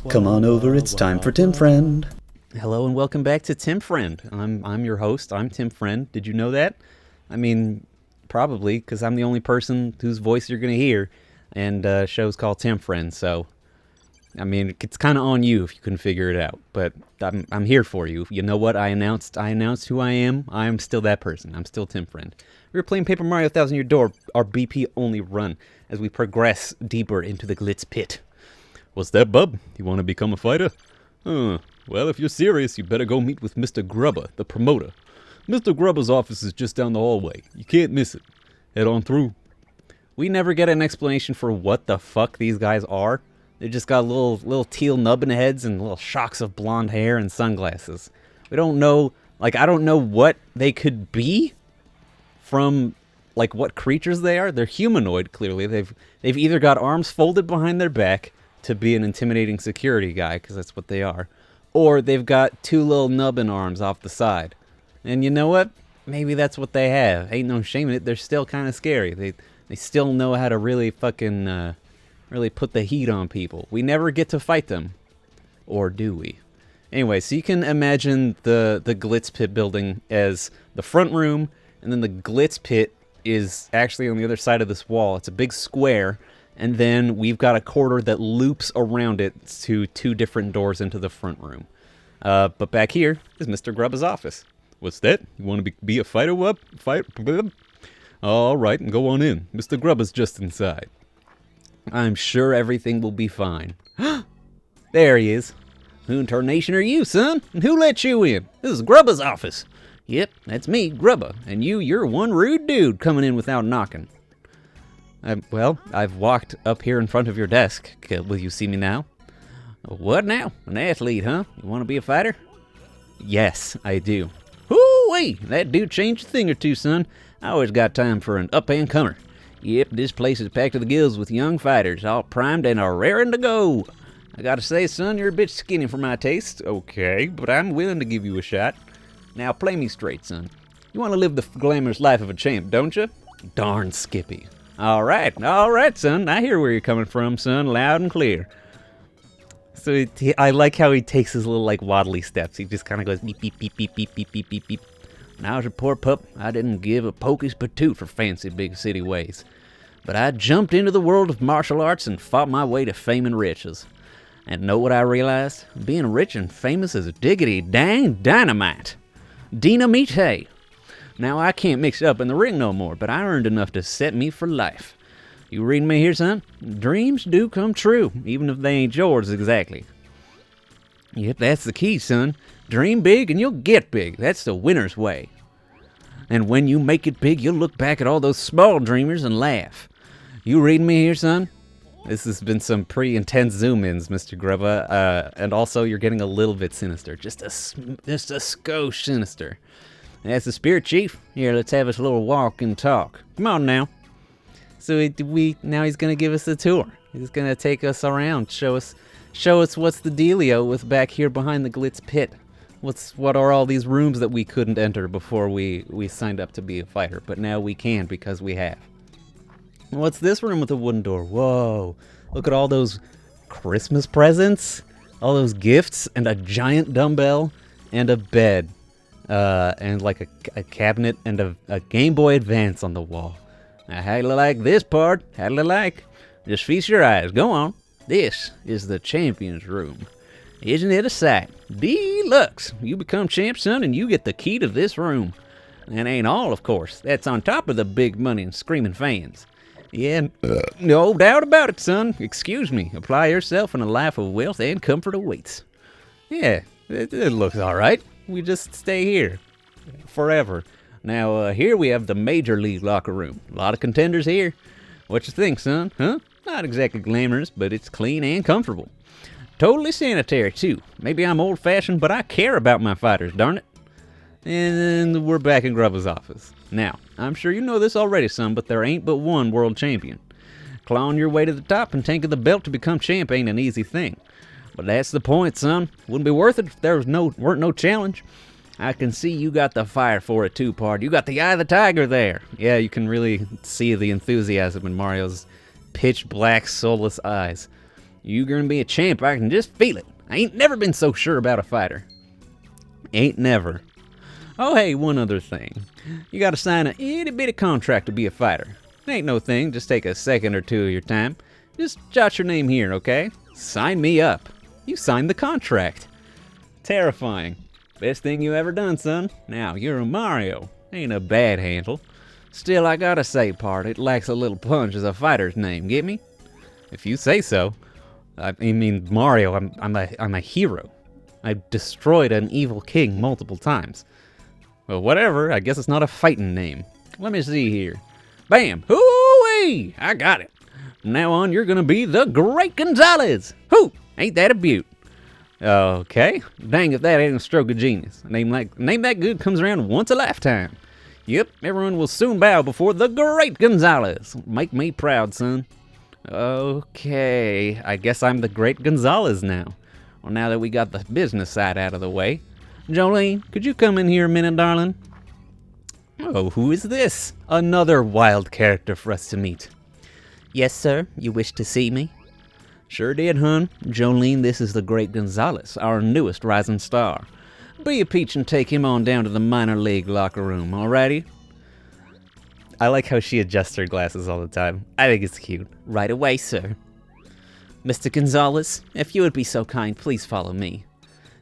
Come on over, it's time for Tim Friend. Hello and welcome back to Tim Friend. I'm your host. I'm Tim Friend. Did you know that? I mean, probably, because I'm the only person whose voice you're going to hear, and show's called Tim Friend. So, I mean, it's kind of on you if you couldn't figure it out. But I'm here for you. You know what? I announced who I am. I am still that person. I'm still Tim Friend. We're playing Paper Mario 1000 Year Door, our BP only run, as we progress deeper into the Glitz Pit. What's that, bub? You want to become a fighter? Well, if you're serious, you better go meet with Mr. Grubba, the promoter. Mr. Grubba's office is just down the hallway. You can't miss it. Head on through. We never get an explanation for what the fuck these guys are. They just got little teal nubbin heads and little shocks of blonde hair and sunglasses. We don't know, I don't know what they could be from, what creatures they are. They're humanoid, clearly. They've either got arms folded behind their back to be an intimidating security guy, because that's what they are, or they've got two little nubbin arms off the side. And you know what? Maybe that's what they have. Ain't no shame in it. They're still kind of scary. They still know how to really fucking really put the heat on people. We never get to fight them, or do we? Anyway, so you can imagine the Glitz Pit building as the front room, and then the Glitz Pit is actually on the other side of this wall. It's a big square. And then we've got a corridor that loops around it to two different doors into the front room. But back here is Mr. Grubba's office. What's that? You want to be a fighter, wub? All right, and go on in. Mr. Grubba's just inside. I'm sure everything will be fine. There he is. Who in tarnation are you, son? And who let you in? This is Grubba's office. Yep, that's me, Grubba. And you're one rude dude coming in without knocking. Well, I've walked up here in front of your desk. Will you see me now? What now? An athlete, huh? You want to be a fighter? Yes, I do. Hoo-wee! That dude changed a thing or two, son. I always got time for an up-and-comer. Yep, this place is packed to the gills with young fighters, all primed and are raring to go. I gotta say, son, you're a bit skinny for my taste. Okay, but I'm willing to give you a shot. Now, play me straight, son. You want to live the glamorous life of a champ, don't you? Darn Skippy. All right, son. I hear where you're coming from, son, loud and clear. So I like how he takes his little, waddly steps. He just kind of goes beep, beep, beep, beep, beep, beep, beep, beep, beep. When I was a poor pup, I didn't give a pocus patoot for fancy big city ways. But I jumped into the world of martial arts and fought my way to fame and riches. And know what I realized? Being rich and famous is diggity dang dynamite. Dynamite. Now, I can't mix it up in the ring no more, but I earned enough to set me for life. You reading me here, son? Dreams do come true, even if they ain't yours exactly. Yep, that's the key, son. Dream big and you'll get big. That's the winner's way. And when you make it big, you'll look back at all those small dreamers and laugh. You reading me here, son? This has been some pretty intense zoom-ins, Mr. Grubba, and also you're getting a little bit sinister. Just a skosh sinister. That's the spirit, Chief. Here, let's have us a little walk and talk. Come on now. So now he's gonna give us a tour. He's gonna take us around, show us what's the dealio with back here behind the Glitz Pit. What are all these rooms that we couldn't enter before we signed up to be a fighter, but now we can because we have. What's this room with a wooden door? Whoa! Look at all those Christmas presents, all those gifts, and a giant dumbbell and a bed. And a cabinet and a Game Boy Advance on the wall. Now, how do you like this part? How do you like? Just feast your eyes. Go on. This is the champion's room. Isn't it a sight? Deluxe. You become champ, son, and you get the key to this room. That ain't all, of course. That's on top of the big money and screaming fans. Yeah, no doubt about it, son. Excuse me. Apply yourself and a life of wealth and comfort awaits. Yeah, it looks all right. We just stay here forever. Now, here we have the Major League locker room. A lot of contenders here. What you think, son? Huh? Not exactly glamorous, but it's clean and comfortable. Totally sanitary, too. Maybe I'm old-fashioned, but I care about my fighters, darn it. And then we're back in Grubba's office. Now, I'm sure you know this already, son, but there ain't but one world champion. Clawing your way to the top and taking the belt to become champ ain't an easy thing. But that's the point, son. Wouldn't be worth it if there weren't no challenge. I can see you got the fire for it too, pard. You got the eye of the tiger there. Yeah, you can really see the enthusiasm in Mario's pitch black, soulless eyes. You gonna be a champ, I can just feel it. I ain't never been so sure about a fighter. Ain't never. Oh, hey, one other thing. You gotta sign a itty-bitty contract to be a fighter. It ain't no thing, just take a second or two of your time. Just jot your name here, okay? Sign me up. You signed the contract. Terrifying. Best thing you ever done, son. Now, you're a Mario. Ain't a bad handle. Still, I gotta say, part, it lacks a little punch as a fighter's name, get me? If you say so. I mean, Mario, I'm a hero. I've destroyed an evil king multiple times. Well, whatever, I guess it's not a fighting name. Let me see here. Bam! Hoo-wee! I got it. From now on, you're gonna be the Great Gonzalez! Hoo! Ain't that a beaut? Okay. Dang if that ain't a stroke of genius. A name that good comes around once a lifetime. Yep, everyone will soon bow before the Great Gonzalez. Make me proud, son. Okay, I guess I'm the Great Gonzalez now. Well, now that we got the business side out of the way. Jolene, could you come in here a minute, darling? Oh, who is this? Another wild character for us to meet. Yes, sir. You wish to see me? Sure did, hun. Jolene, this is the Great Gonzalez, our newest rising star. Be a peach and take him on down to the minor league locker room, alrighty? I like how she adjusts her glasses all the time. I think it's cute. Right away, sir. Mr. Gonzalez, if you would be so kind, please follow me.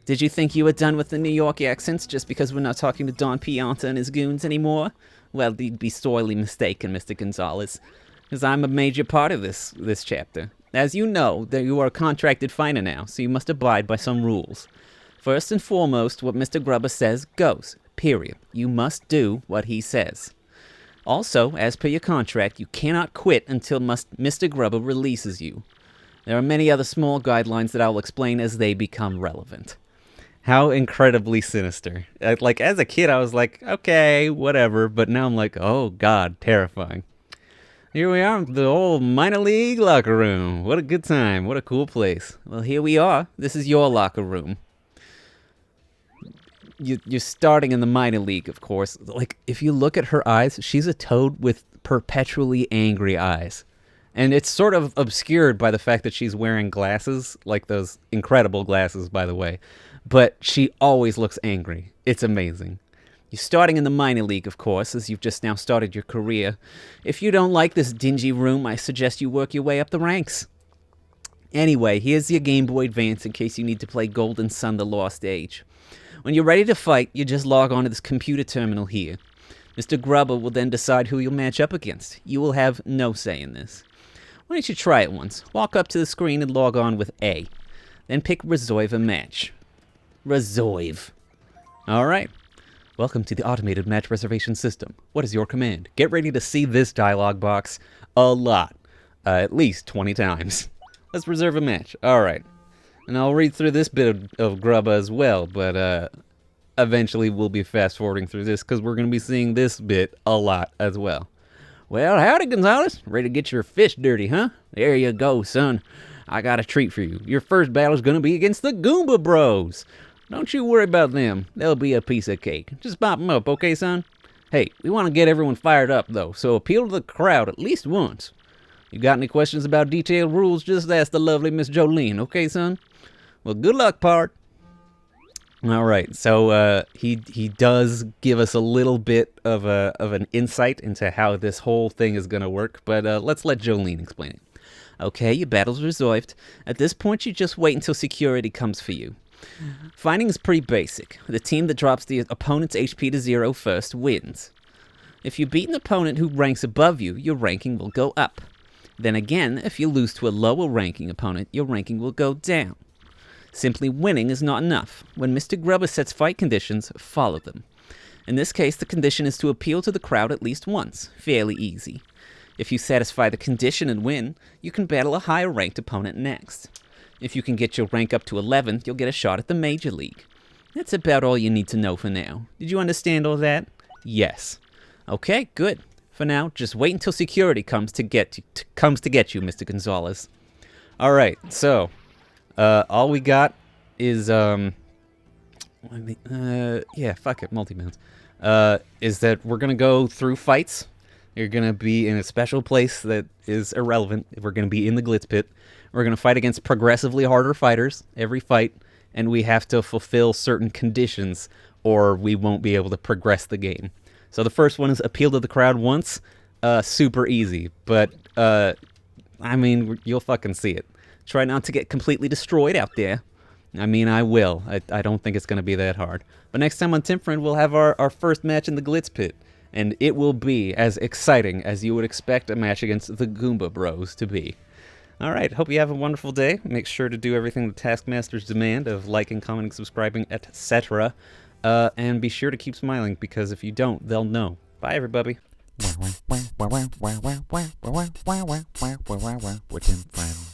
Did you think you were done with the New York accents just because we're not talking to Don Pianta and his goons anymore? Well, you'd be sorely mistaken, Mr. Gonzalez, because I'm a major part of this chapter. As you know, that you are a contracted fighter now, so you must abide by some rules. First and foremost, what Mr. Grubba says goes, period. You must do what he says. Also, as per your contract, you cannot quit until Mr. Grubba releases you. There are many other small guidelines that I will explain as they become relevant. How incredibly sinister. Like, as a kid, I was like, okay, whatever, but now I'm like, oh god, terrifying. Here we are, the old minor league locker room. What a good time, what a cool place. Well, here we are. This is your locker room. You're starting in the minor league, of course. Like, if you look at her eyes, she's a toad with perpetually angry eyes. And it's sort of obscured by the fact that she's wearing glasses, like those incredible glasses, by the way. But she always looks angry. It's amazing. You're starting in the minor league, of course, as you've just now started your career. If you don't like this dingy room, I suggest you work your way up the ranks. Anyway, here's your Game Boy Advance in case you need to play Golden Sun: The Lost Age. When you're ready to fight, you just log on to this computer terminal here. Mr. Grubba will then decide who you'll match up against. You will have no say in this. Why don't you try it once? Walk up to the screen and log on with A. Then pick Resolve a match. Resolve. Alright. Welcome to the automated match reservation system. What is your command? Get ready to see this dialog box a lot. At least 20 times. Let's reserve a match. Alright. And I'll read through this bit of Grubba as well, but eventually we'll be fast forwarding through this because we're going to be seeing this bit a lot as well. Well, howdy, Gonzalez. Ready to get your fish dirty, huh? There you go, son. I got a treat for you. Your first battle's going to be against the Goomba Bros. Don't you worry about them. They'll be a piece of cake. Just pop them up, okay, son? Hey, we want to get everyone fired up, though, so appeal to the crowd at least once. You got any questions about detailed rules, just ask the lovely Miss Jolene, okay, son? Well, good luck, part. All right, so he does give us a little bit of an insight into how this whole thing is going to work, but let's let Jolene explain it. Okay, your battle's resolved. At this point, you just wait until security comes for you. Fighting is pretty basic. The team that drops the opponent's HP to 0 first wins. If you beat an opponent who ranks above you, your ranking will go up. Then again, if you lose to a lower ranking opponent, your ranking will go down. Simply winning is not enough. When Mr. Grubba sets fight conditions, follow them. In this case, the condition is to appeal to the crowd at least once. Fairly easy. If you satisfy the condition and win, you can battle a higher ranked opponent next. If you can get your rank up to 11, you'll get a shot at the Major League. That's about all you need to know for now. Did you understand all that? Yes. Okay, good. For now, just wait until security comes to get you, Mr. Gonzalez. All right, so all we got is fuck it, multi-mounts. Is that we're gonna go through fights. You're going to be in a special place that is irrelevant. We're going to be in the Glitz Pit. We're going to fight against progressively harder fighters every fight, and we have to fulfill certain conditions or we won't be able to progress the game. So the first one is appeal to the crowd once. Super easy, but I mean, you'll fucking see it. Try not to get completely destroyed out there. I mean, I will. I don't think it's going to be that hard. But next time on Tim Friend, we'll have our first match in the Glitz Pit. And it will be as exciting as you would expect a match against the Goomba Bros to be. Alright, hope you have a wonderful day. Make sure to do everything the Taskmasters demand of liking, commenting, subscribing, etc. And be sure to keep smiling, because if you don't, they'll know. Bye, everybody. We're Tim Friend.